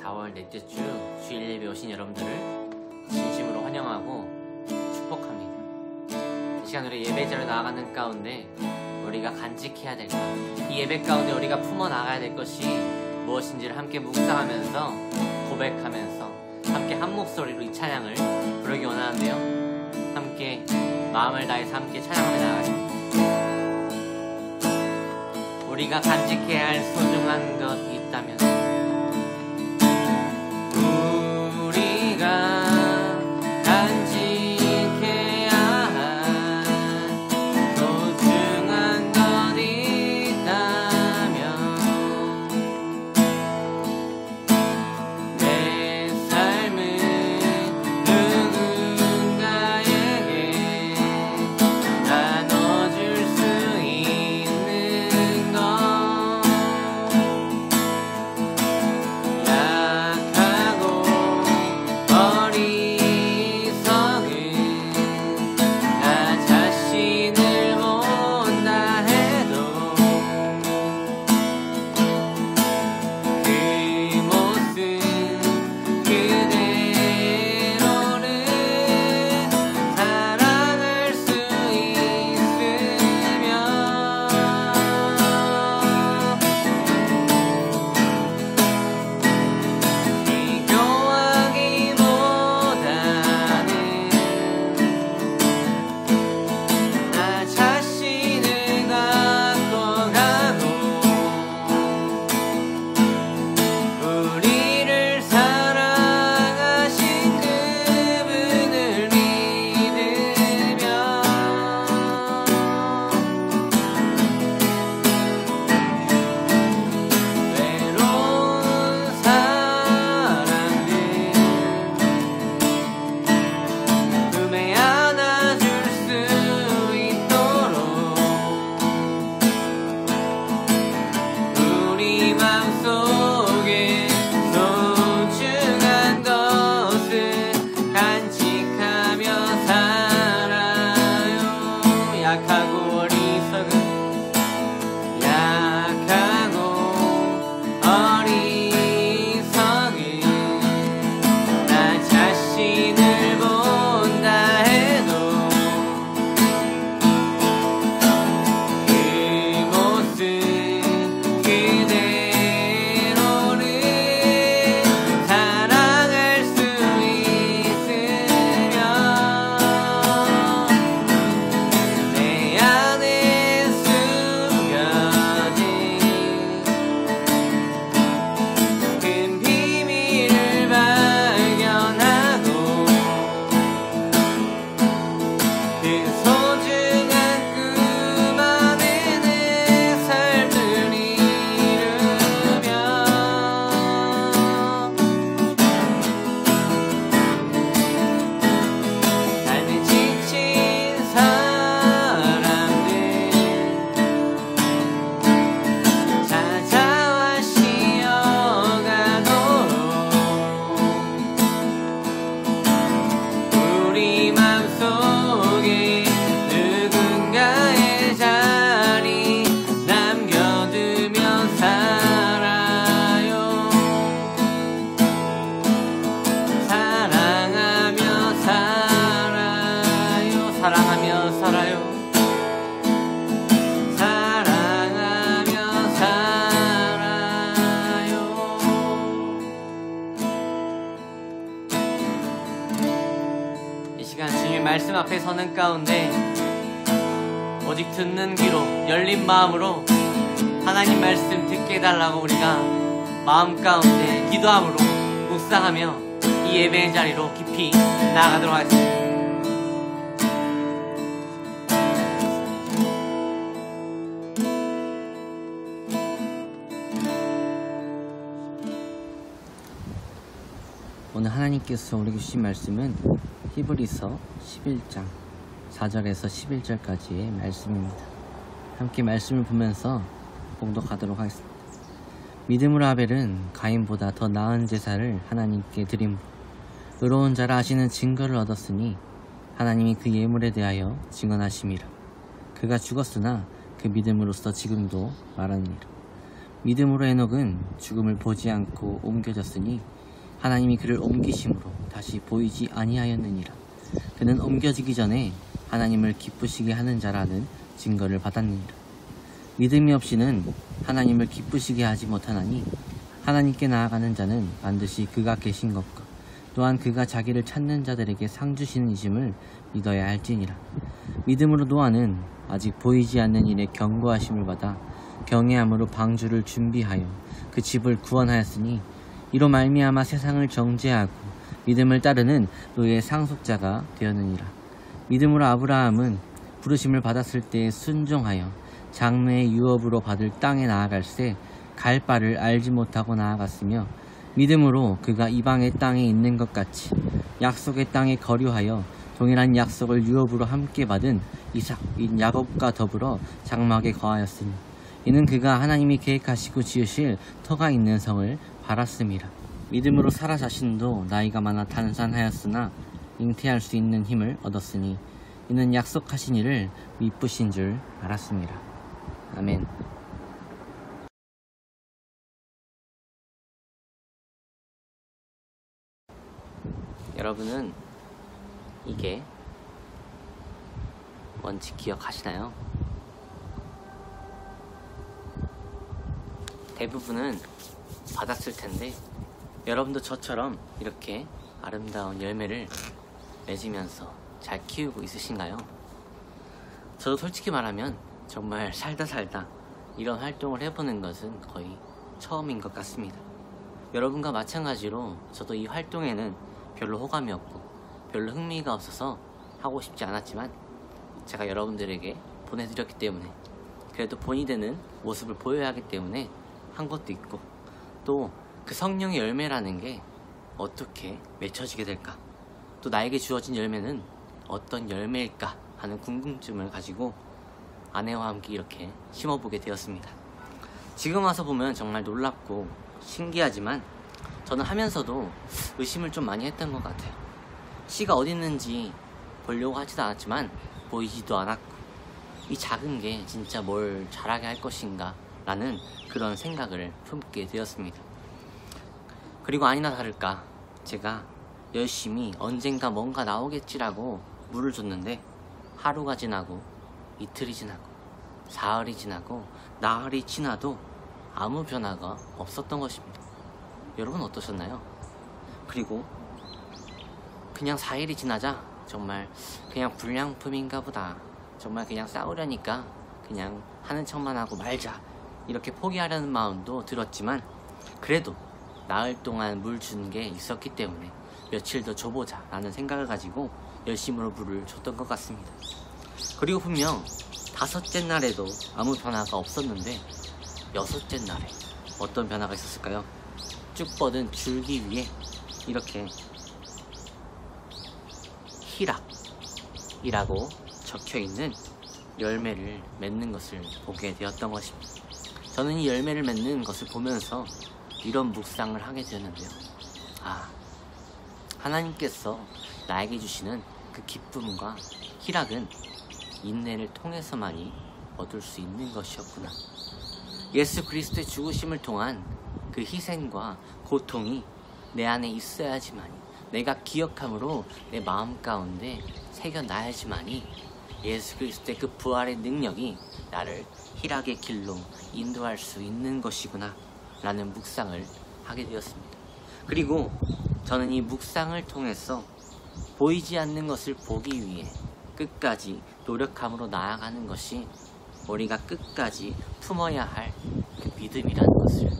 4월 넷째 주 주일 예배 오신 여러분들을 진심으로 환영하고 축복합니다. 이 시간 우리 예배자로 나아가는 가운데 우리가 간직해야 될 것, 이 예배 가운데 우리가 품어나가야 될 것이 무엇인지를 함께 묵상하면서 고백하면서 함께 한 목소리로 이 찬양을 부르기 원하는데요, 함께 마음을 다해서 함께 찬양하며 나가겠습니다. 우리가 간직해야 할 소중한 것 있다면 우리가 간직해야 할 소중한 것 있다면 내 삶은 누군가에게 나눠줄 수 있는 것, 약하고 어리석은 나 자신을 본다 해도 그 모습 그대로는 사랑할 수 있으며 비교하기보다는 나 자신을 갖고 가고 우리를 사랑하신 그분을 믿으며 외로운 사람들 품에 안아줄 수 있도록 우리 마음속에 소중한 것을 간직하며 살아요. 약하고 어리석은 나 자신을 본다 해도 그 모습 그대로는 사랑할 수 있으며 내 안에 숨겨진 큰 비밀을 발견하고 그 소중한 꿈 안에 내 삶을 이루며 삶에 지친 사람들 찾아와 쉬어가도록 우리 맘속에 누군가의 자리 남겨두며 살아요. 사랑하며 살아요. 사랑하며 살아요. 사랑하며 살아요. 이 시간 주님의 말씀 앞에 서는 가운데 오직 듣는 귀로 열린 마음으로 하나님 말씀 듣게 해달라고 우리가 마음 가운데 기도함으로 묵상하며 이 예배의 자리로 깊이 나아가도록 하겠습니다. 오늘 하나님께서 우리에게 주신 말씀은 히브리서 11장 4절에서 11절까지의 말씀입니다. 함께 말씀을 보면서 봉독하도록 하겠습니다. 믿음으로 아벨은 가인보다 더 나은 제사를 하나님께 드림으로 의로운 자라 하시는 증거를 얻었으니 하나님이 그 예물에 대하여 증언하심이라. 그가 죽었으나 그 믿음으로써 지금도 말하느니라. 믿음으로 에녹은 죽음을 보지 않고 옮겨졌으니 하나님이 그를 옮기심으로 다시 보이지 아니하였느니라. 그는 옮겨지기 전에 하나님을 기쁘시게 하는 자라는 증거를 받았느니라. 믿음이 없이는 하나님을 기쁘시게 하지 못하나니 하나님께 나아가는 자는 반드시 그가 계신 것과 또한 그가 자기를 찾는 자들에게 상 주시는 이심을 믿어야 할지니라. 믿음으로 노아는 아직 보이지 않는 일에 경고하심을 받아 경외함으로 방주를 준비하여 그 집을 구원하였으니 이로 말미암아 세상을 정죄하고 믿음을 따르는 노예의 상속자가 되었느니라. 믿음으로 아브라함은 부르심을 받았을 때에 순종하여 장래의 유업으로 받을 땅에 나아갈새 갈 바를 알지 못하고 나아갔으며 믿음으로 그가 이방의 땅에 있는 것 같이 약속의 땅에 거류하여 동일한 약속을 유업으로 함께 받은 야곱과 더불어 장막에 거하였으니 이는 그가 하나님이 계획하시고 지으실 터가 있는 성을 바랐음이라. 믿음으로 사라 자신도 나이가 많아 단산하였으나 잉태할 수 있는 힘을 얻었으니 이는 약속하신 이를 미쁘신 줄 알았습니다. 아멘. 여러분은 이게 뭔지 기억하시나요? 대부분은 받았을 텐데 여러분도 저처럼 이렇게 아름다운 열매를 맺으면서 잘 키우고 있으신가요? 저도 솔직히 말하면 정말 살다 이런 활동을 해보는 것은 거의 처음인 것 같습니다. 여러분과 마찬가지로 저도 이 활동에는 별로 호감이 없고 별로 흥미가 없어서 하고 싶지 않았지만 제가 여러분들에게 보내드렸기 때문에 그래도 본이 되는 모습을 보여야 하기 때문에 한 것도 있고 또 그 성령의 열매라는 게 어떻게 맺혀지게 될까, 또 나에게 주어진 열매는 어떤 열매일까 하는 궁금증을 가지고 아내와 함께 이렇게 심어보게 되었습니다. 지금 와서 보면 정말 놀랍고 신기하지만 저는 하면서도 의심을 좀 많이 했던 것 같아요. 씨가 어디 있는지 보려고 하지도 않았지만 보이지도 않았고 이 작은 게 진짜 뭘 자라게 할 것인가 라는 그런 생각을 품게 되었습니다. 그리고 아니나 다를까 제가 열심히 언젠가 뭔가 나오겠지라고 물을 줬는데 하루가 지나고 이틀이 지나고 사흘이 지나고 나흘이 지나도 아무 변화가 없었던 것입니다. 여러분 어떠셨나요? 그리고 그냥 4일이 지나자 정말 그냥 불량품인가 보다, 정말 그냥 싸우려니까 그냥 하는 척만 하고 말자 이렇게 포기하려는 마음도 들었지만 그래도 나흘 동안 물 준 게 있었기 때문에 며칠 더 줘보자 라는 생각을 가지고 열심으로 물을 줬던 것 같습니다. 그리고 분명 5째 날에도 아무 변화가 없었는데 6째 날에 어떤 변화가 있었을까요? 쭉 뻗은 줄기 위에 이렇게 희락이라고 적혀있는 열매를 맺는 것을 보게 되었던 것입니다. 저는 이 열매를 맺는 것을 보면서 이런 묵상을 하게 되었는데요. 하나님께서 나에게 주시는 그 기쁨과 희락은 인내를 통해서만이 얻을 수 있는 것이었구나. 예수 그리스도의 죽으심을 통한 그 희생과 고통이 내 안에 있어야지만이, 내가 기억함으로 내 마음 가운데 새겨놔야지만이 예수 그리스도의 그 부활의 능력이 나를 희락의 길로 인도할 수 있는 것이구나 라는 묵상을 하게 되었습니다. 그리고 저는 이 묵상을 통해서 보이지 않는 것을 보기 위해 끝까지 노력함으로 나아가는 것이 우리가 끝까지 품어야 할 그 믿음이라는 것을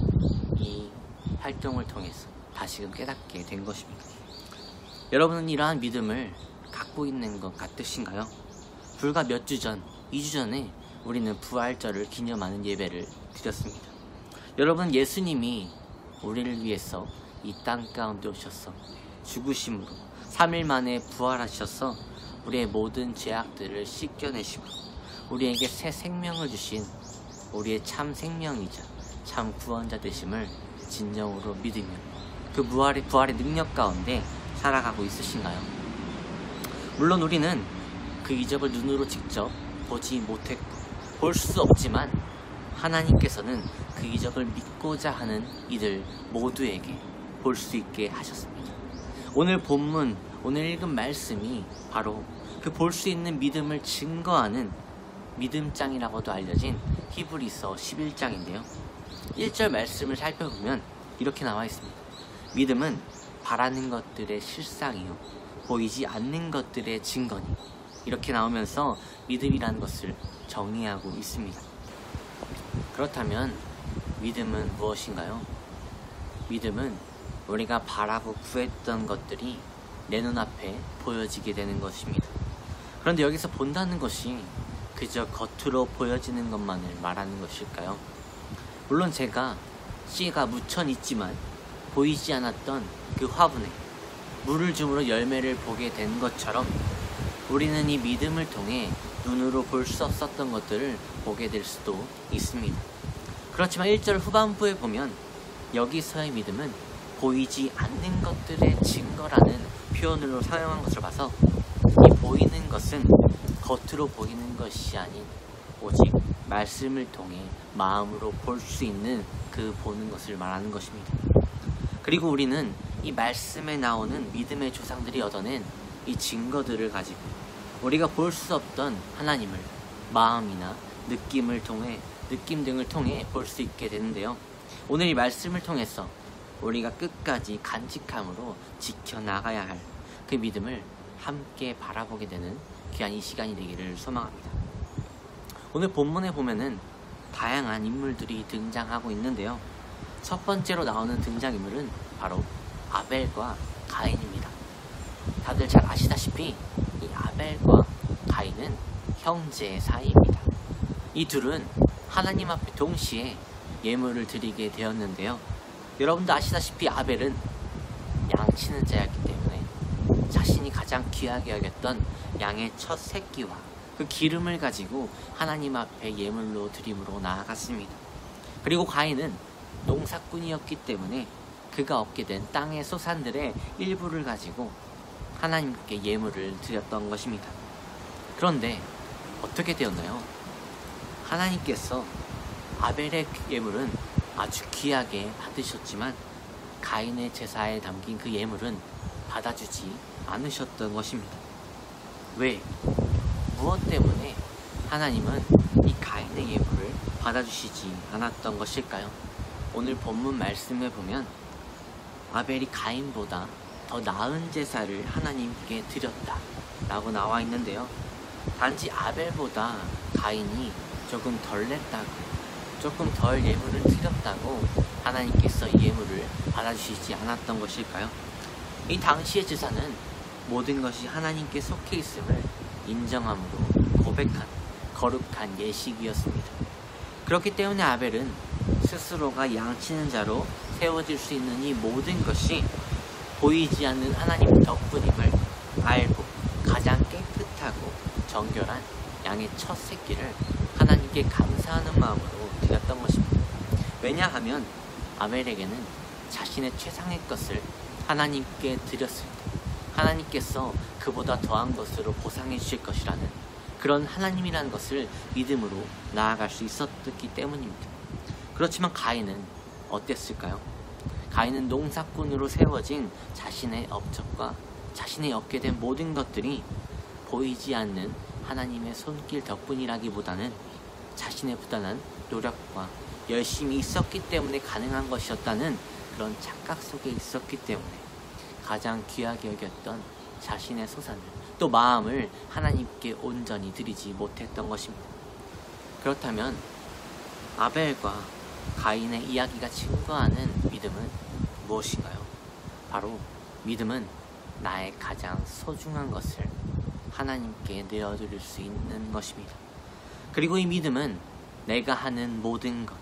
이 활동을 통해서 다시금 깨닫게 된 것입니다. 여러분은 이러한 믿음을 갖고 있는 것 같으신가요? 불과 몇 주 전, 2주 전에 우리는 부활절을 기념하는 예배를 드렸습니다. 여러분, 예수님이 우리를 위해서 이 땅 가운데 오셔서 죽으심으로 3일 만에 부활하셔서 우리의 모든 죄악들을 씻겨내시고 우리에게 새 생명을 주신 우리의 참 생명이자 참 구원자 되심을 진정으로 믿으며 그 부활의 능력 가운데 살아가고 있으신가요? 물론 우리는 그 이적을 눈으로 직접 보지 못했고 볼 수 없지만 하나님께서는 그 이적을 믿고자 하는 이들 모두에게 볼 수 있게 하셨습니다. 오늘 본문, 오늘 읽은 말씀이 바로 그 볼 수 있는 믿음을 증거하는 믿음장이라고도 알려진 히브리서 11장인데요. 1절 말씀을 살펴보면 이렇게 나와 있습니다. 믿음은 바라는 것들의 실상이요 보이지 않는 것들의 증거니. 이렇게 나오면서 믿음이라는 것을 정의하고 있습니다. 그렇다면 믿음은 무엇인가요? 믿음은 우리가 바라고 구했던 것들이 내 눈앞에 보여지게 되는 것입니다. 그런데 여기서 본다는 것이 그저 겉으로 보여지는 것만을 말하는 것일까요? 물론 제가 씨가 묻혀 있지만 보이지 않았던 그 화분에 물을 줌으로 열매를 보게 된 것처럼 우리는 이 믿음을 통해 눈으로 볼 수 없었던 것들을 보게 될 수도 있습니다. 그렇지만 1절 후반부에 보면 여기서의 믿음은 보이지 않는 것들의 증거라는 표현으로 사용한 것을 봐서 이 보이는 것은 겉으로 보이는 것이 아닌 오직 말씀을 통해 마음으로 볼 수 있는 그 보는 것을 말하는 것입니다. 그리고 우리는 이 말씀에 나오는 믿음의 조상들이 얻어낸 이 증거들을 가지고 우리가 볼 수 없던 하나님을 마음이나 느낌 등을 통해 볼 수 있게 되는데요. 오늘 이 말씀을 통해서 우리가 끝까지 간직함으로 지켜나가야 할 그 믿음을 함께 바라보게 되는 귀한 이 시간이 되기를 소망합니다. 오늘 본문에 보면은 다양한 인물들이 등장하고 있는데요. 첫 번째로 나오는 등장인물은 바로 아벨과 가인입니다. 다들 잘 아시다시피 이 아벨과 가인은 형제 사이입니다. 이 둘은 하나님 앞에 동시에 예물을 드리게 되었는데요. 여러분도 아시다시피 아벨은 양치는 자였기 때문에 자신이 가장 귀하게 여겼던 양의 첫 새끼와 그 기름을 가지고 하나님 앞에 예물로 드림으로 나아갔습니다. 그리고 가인은 농사꾼이었기 때문에 그가 얻게 된 땅의 소산들의 일부를 가지고 하나님께 예물을 드렸던 것입니다. 그런데 어떻게 되었나요? 하나님께서 아벨의 예물은 아주 귀하게 받으셨지만 가인의 제사에 담긴 그 예물은 받아주지 않으셨던 것입니다. 왜? 무엇 때문에 하나님은 이 가인의 예물을 받아주시지 않았던 것일까요? 오늘 본문 말씀에 보면 아벨이 가인보다 더 나은 제사를 하나님께 드렸다 라고 나와 있는데요. 단지 아벨보다 가인이 조금 덜 냈다고, 조금 덜 예물을 드렸다고 하나님께서 이 예물을 받아주시지 않았던 것일까요? 이 당시의 제사는 모든 것이 하나님께 속해 있음을 인정함으로 고백한 거룩한 예식이었습니다. 그렇기 때문에 아벨은 스스로가 양치는 자로 세워질 수 있는 이 모든 것이 보이지 않는 하나님 덕분임을 알고 가장 깨끗하고 정결한 양의 첫 새끼를 하나님께 감사하는 마음으로 드렸던 것입니다. 왜냐하면 아벨에게는 자신의 최상의 것을 하나님께 드렸을 때 하나님께서 그보다 더한 것으로 보상해 주실 것이라는 그런 하나님이라는 것을 믿음으로 나아갈 수 있었기 때문입니다. 그렇지만 가인은 어땠을까요? 가인은 농사꾼으로 세워진 자신의 업적과 자신이 얻게 된 모든 것들이 보이지 않는 하나님의 손길 덕분이라기보다는 자신의 부단한 노력과 열심이 있었기 때문에 가능한 것이었다는 그런 착각 속에 있었기 때문에 가장 귀하게 여겼던 자신의 소산을 또 마음을 하나님께 온전히 드리지 못했던 것입니다. 그렇다면 아벨과 가인의 이야기가 증거하는 믿음은 무엇인가요? 바로 믿음은 나의 가장 소중한 것을 하나님께 내어드릴 수 있는 것입니다. 그리고 이 믿음은 내가 하는 모든 것,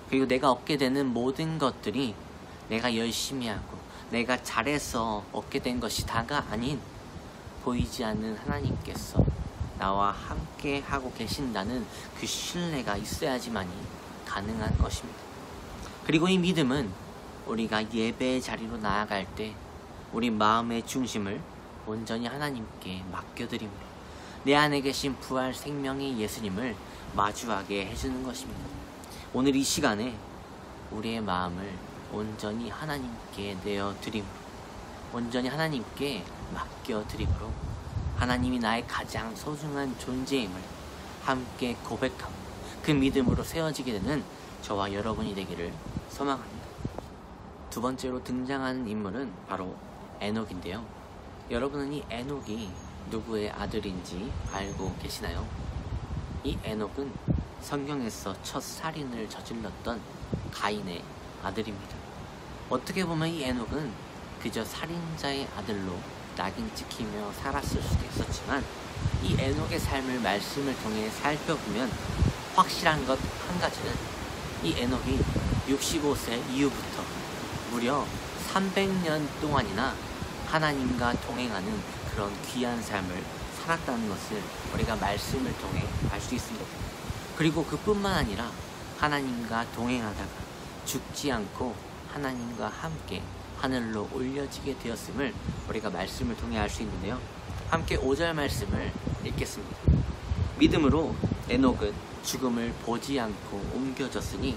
그리고 내가 얻게 되는 모든 것들이 내가 열심히 하고 내가 잘해서 얻게 된 것이 다가 아닌 보이지 않는 하나님께서 나와 함께 하고 계신다는 그 신뢰가 있어야지만이 가능한 것입니다. 그리고 이 믿음은 우리가 예배의 자리로 나아갈 때 우리 마음의 중심을 온전히 하나님께 맡겨드림으로 내 안에 계신 부활 생명의 예수님을 마주하게 해주는 것입니다. 오늘 이 시간에 우리의 마음을 온전히 하나님께 내어드림으로, 온전히 하나님께 맡겨드림으로 하나님이 나의 가장 소중한 존재임을 함께 고백하고 그 믿음으로 세워지게 되는 저와 여러분이 되기를 소망합니다. 두 번째로 등장하는 인물은 바로 에녹인데요. 여러분은 이 에녹이 누구의 아들인지 알고 계시나요? 이 에녹은 성경에서 첫 살인을 저질렀던 가인의 아들입니다. 어떻게 보면 이 에녹은 그저 살인자의 아들로 낙인 찍히며 살았을 수도 있었지만, 이 에녹의 삶을 말씀을 통해 살펴보면 확실한 것 한 가지는, 이 에녹이 65세 이후부터 무려 300년 동안이나 하나님과 동행하는 그런 귀한 삶을 살았다는 것을 우리가 말씀을 통해 알 수 있습니다. 그리고 그뿐만 아니라 하나님과 동행하다가 죽지 않고 하나님과 함께 하늘로 올려지게 되었음을 우리가 말씀을 통해 알 수 있는데요. 함께 5절 말씀을 읽겠습니다. 믿음으로 에녹은 죽음을 보지 않고 옮겨졌으니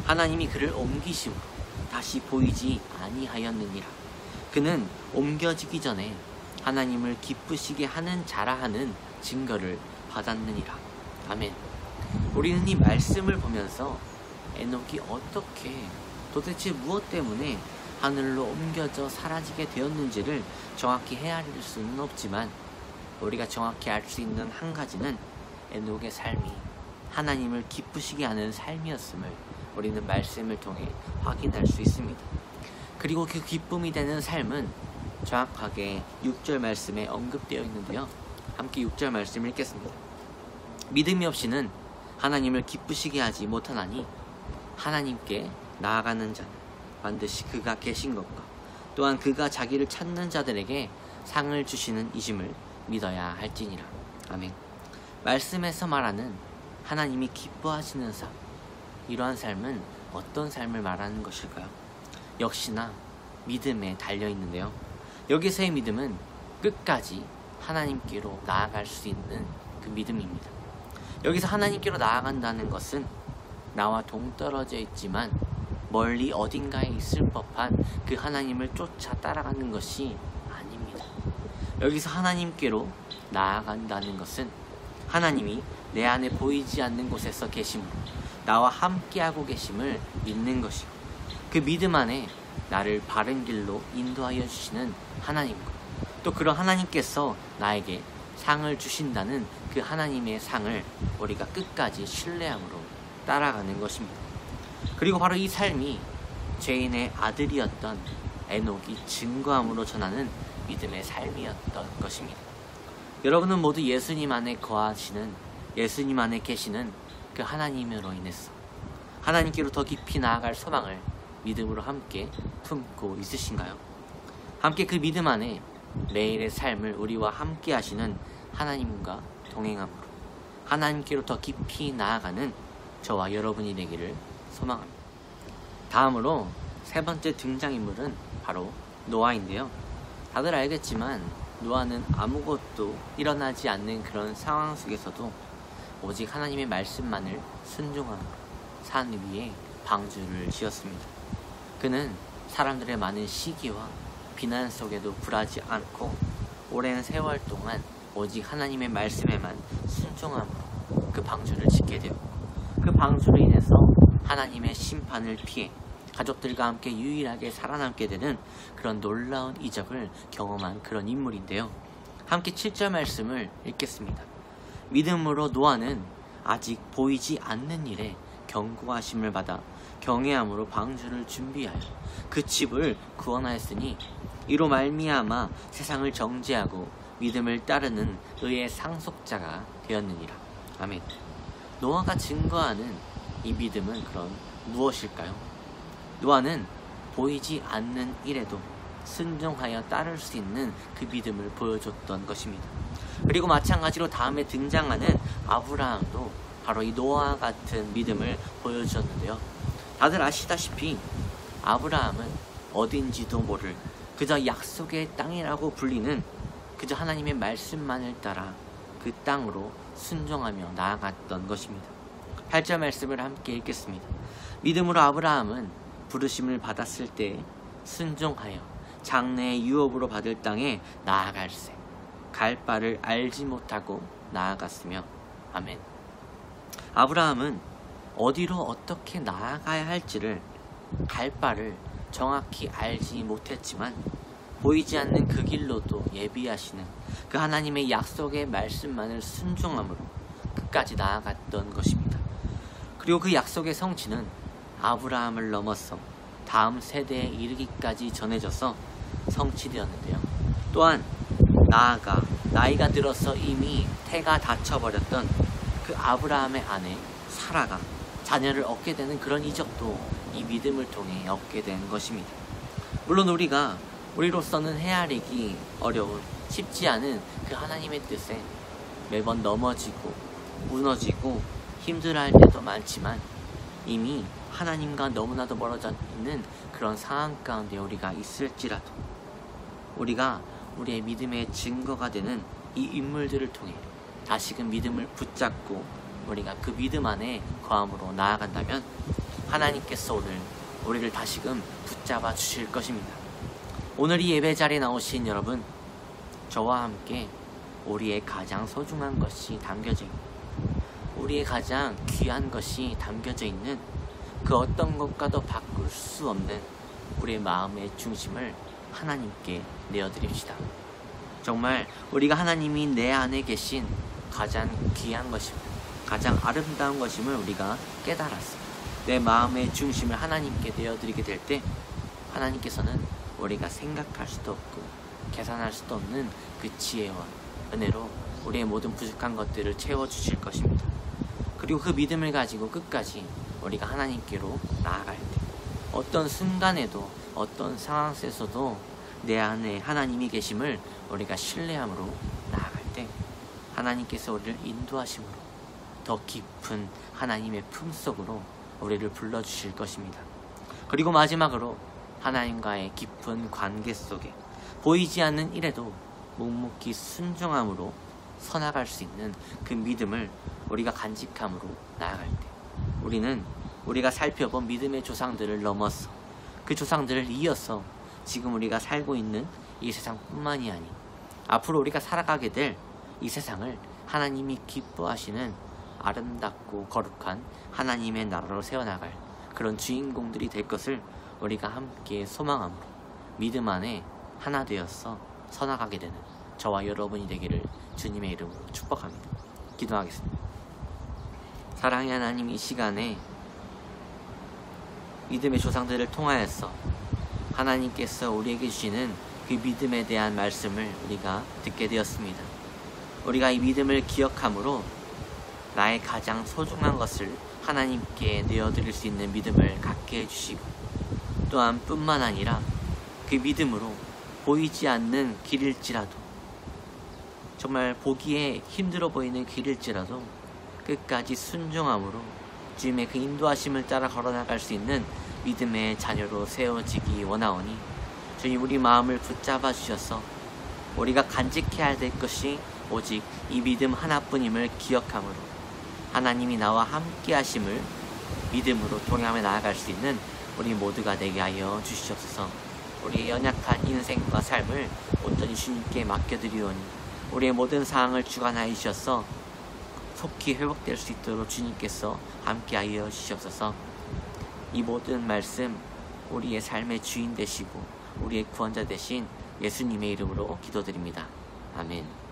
하나님이 그를 옮기심으로 다시 보이지 아니하였느니라. 그는 옮겨지기 전에 하나님을 기쁘시게 하는 자라 하는 증거를 받았느니라. 아멘. 우리는 이 말씀을 보면서 에녹이 어떻게, 도대체 무엇 때문에 하늘로 옮겨져 사라지게 되었는지를 정확히 헤아릴 수는 없지만, 우리가 정확히 알 수 있는 한 가지는 에녹의 삶이 하나님을 기쁘시게 하는 삶이었음을 우리는 말씀을 통해 확인할 수 있습니다. 그리고 그 기쁨이 되는 삶은 정확하게 6절 말씀에 언급되어 있는데요. 함께 6절 말씀을 읽겠습니다. 믿음이 없이는 하나님을 기쁘시게 하지 못하나니 하나님께 나아가는 자는 반드시 그가 계신 것과 또한 그가 자기를 찾는 자들에게 상을 주시는 이심을 믿어야 할지니라. 아멘. 말씀에서 말하는 하나님이 기뻐하시는 삶, 이러한 삶은 어떤 삶을 말하는 것일까요? 역시나 믿음에 달려있는데요. 여기서의 믿음은 끝까지 하나님께로 나아갈 수 있는 그 믿음입니다. 여기서 하나님께로 나아간다는 것은 나와 동떨어져 있지만 멀리 어딘가에 있을 법한 그 하나님을 쫓아 따라가는 것이 아닙니다. 여기서 하나님께로 나아간다는 것은 하나님이 내 안에 보이지 않는 곳에서 계심으로 나와 함께하고 계심을 믿는 것이고, 그 믿음 안에 나를 바른 길로 인도하여 주시는 하나님과 또 그런 하나님께서 나에게 상을 주신다는 그 하나님의 상을 우리가 끝까지 신뢰함으로 따라가는 것입니다. 그리고 바로 이 삶이 죄인의 아들이었던 에녹이 증거함으로 전하는 믿음의 삶이었던 것입니다. 여러분은 모두 예수님 안에 거하시는, 예수님 안에 계시는 그 하나님으로 인해서 하나님께로 더 깊이 나아갈 소망을 믿음으로 함께 품고 있으신가요? 함께 그 믿음 안에 매일의 삶을 우리와 함께 하시는 하나님과 동행함으로 하나님께로 더 깊이 나아가는 저와 여러분이 되기를 소망합니다. 다음으로 세 번째 등장인물은 바로 노아인데요. 다들 알겠지만 노아는 아무것도 일어나지 않는 그런 상황 속에서도 오직 하나님의 말씀만을 순종함으로 산 위에 방주를 지었습니다. 그는 사람들의 많은 시기와 비난 속에도 굴하지 않고 오랜 세월 동안 오직 하나님의 말씀에만 순종함으로 그 방주를 짓게 되었고, 그 방주로 인해서 하나님의 심판을 피해 가족들과 함께 유일하게 살아남게 되는 그런 놀라운 이적을 경험한 그런 인물인데요. 함께 7절 말씀을 읽겠습니다. 믿음으로 노아는 아직 보이지 않는 일에 경고하심을 받아 경외함으로 방주를 준비하여 그 집을 구원하였으니 이로 말미암아 세상을 정죄하고 믿음을 따르는 의의 상속자가 되었느니라. 아멘. 노아가 증거하는 이 믿음은 그럼 무엇일까요? 노아는 보이지 않는 일에도 순종하여 따를 수 있는 그 믿음을 보여줬던 것입니다. 그리고 마찬가지로 다음에 등장하는 아브라함도 바로 이 노아와 같은 믿음을 보여주었는데요. 다들 아시다시피 아브라함은 어딘지도 모를 그저 약속의 땅이라고 불리는 그저 하나님의 말씀만을 따라 그 땅으로 순종하며 나아갔던 것입니다. 8절 말씀을 함께 읽겠습니다. 믿음으로 아브라함은 부르심을 받았을 때 순종하여 장래의 유업으로 받을 땅에 나아갈세 갈 바를 알지 못하고 나아갔으며 아멘. 아브라함은 어디로 어떻게 나아가야 할지를 갈 바를 정확히 알지 못했지만 보이지 않는 그 길로도 예비하시는 그 하나님의 약속의 말씀만을 순종함으로 끝까지 나아갔던 것입니다. 그리고 그 약속의 성취는 아브라함을 넘어서 다음 세대에 이르기까지 전해져서 성취되었는데요. 또한 나아가 나이가 들어서 이미 태가 닫혀버렸던 그 아브라함의 아내 사라가 자녀를 얻게 되는 그런 이적도 이 믿음을 통해 얻게 된 것입니다. 물론 우리로서는 헤아리기 어려운 쉽지 않은 그 하나님의 뜻에 매번 넘어지고 무너지고 힘들어할 때도 많지만 이미 하나님과 너무나도 멀어져 있는 그런 상황 가운데 우리가 있을지라도 우리가 우리의 믿음의 증거가 되는 이 인물들을 통해 다시금 믿음을 붙잡고 우리가 그 믿음 안에 거함으로 나아간다면 하나님께서 오늘 우리를 다시금 붙잡아 주실 것입니다. 오늘 이 예배 자리에 나오신 여러분, 저와 함께 우리의 가장 소중한 것이 담겨져 있는, 우리의 가장 귀한 것이 담겨져 있는 그 어떤 것과도 바꿀 수 없는 우리의 마음의 중심을 하나님께 내어드립시다. 정말 우리가 하나님이 내 안에 계신 가장 귀한 것입니다. 가장 아름다운 것임을 우리가 깨달았어. 내 마음의 중심을 하나님께 내어드리게 될 때 하나님께서는 우리가 생각할 수도 없고 계산할 수도 없는 그 지혜와 은혜로 우리의 모든 부족한 것들을 채워주실 것입니다. 그리고 그 믿음을 가지고 끝까지 우리가 하나님께로 나아갈 때 어떤 순간에도 어떤 상황 속에서도 내 안에 하나님이 계심을 우리가 신뢰함으로 나아갈 때 하나님께서 우리를 인도하심으로 더 깊은 하나님의 품속으로 우리를 불러주실 것입니다. 그리고 마지막으로 하나님과의 깊은 관계 속에 보이지 않는 일에도 묵묵히 순종함으로 서나갈 수 있는 그 믿음을 우리가 간직함으로 나아갈 때 우리는 우리가 살펴본 믿음의 조상들을 넘어서 그 조상들을 이어서 지금 우리가 살고 있는 이 세상뿐만이 아닌 앞으로 우리가 살아가게 될 이 세상을 하나님이 기뻐하시는 아름답고 거룩한 하나님의 나라로 세워나갈 그런 주인공들이 될 것을 우리가 함께 소망함으로 믿음 안에 하나 되어서 서나가게 되는 저와 여러분이 되기를 주님의 이름으로 축복합니다. 기도하겠습니다. 사랑의 하나님, 이 시간에 믿음의 조상들을 통하여서 하나님께서 우리에게 주시는 그 믿음에 대한 말씀을 우리가 듣게 되었습니다. 우리가 이 믿음을 기억함으로 나의 가장 소중한 것을 하나님께 내어드릴 수 있는 믿음을 갖게 해주시고 또한 뿐만 아니라 그 믿음으로 보이지 않는 길일지라도 정말 보기에 힘들어 보이는 길일지라도 끝까지 순종함으로 주님의 그 인도하심을 따라 걸어나갈 수 있는 믿음의 자녀로 세워지기 원하오니 주님 우리 마음을 붙잡아 주셔서 우리가 간직해야 될 것이 오직 이 믿음 하나뿐임을 기억함으로 하나님이 나와 함께 하심을 믿음으로 동행하며 나아갈 수 있는 우리 모두가 되게 하여 주시옵소서. 우리의 연약한 인생과 삶을 온전히 주님께 맡겨드리오니 우리의 모든 상황을 주관하여 주셔서 속히 회복될 수 있도록 주님께서 함께하여 주시옵소서. 이 모든 말씀 우리의 삶의 주인 되시고 우리의 구원자 되신 예수님의 이름으로 기도드립니다. 아멘.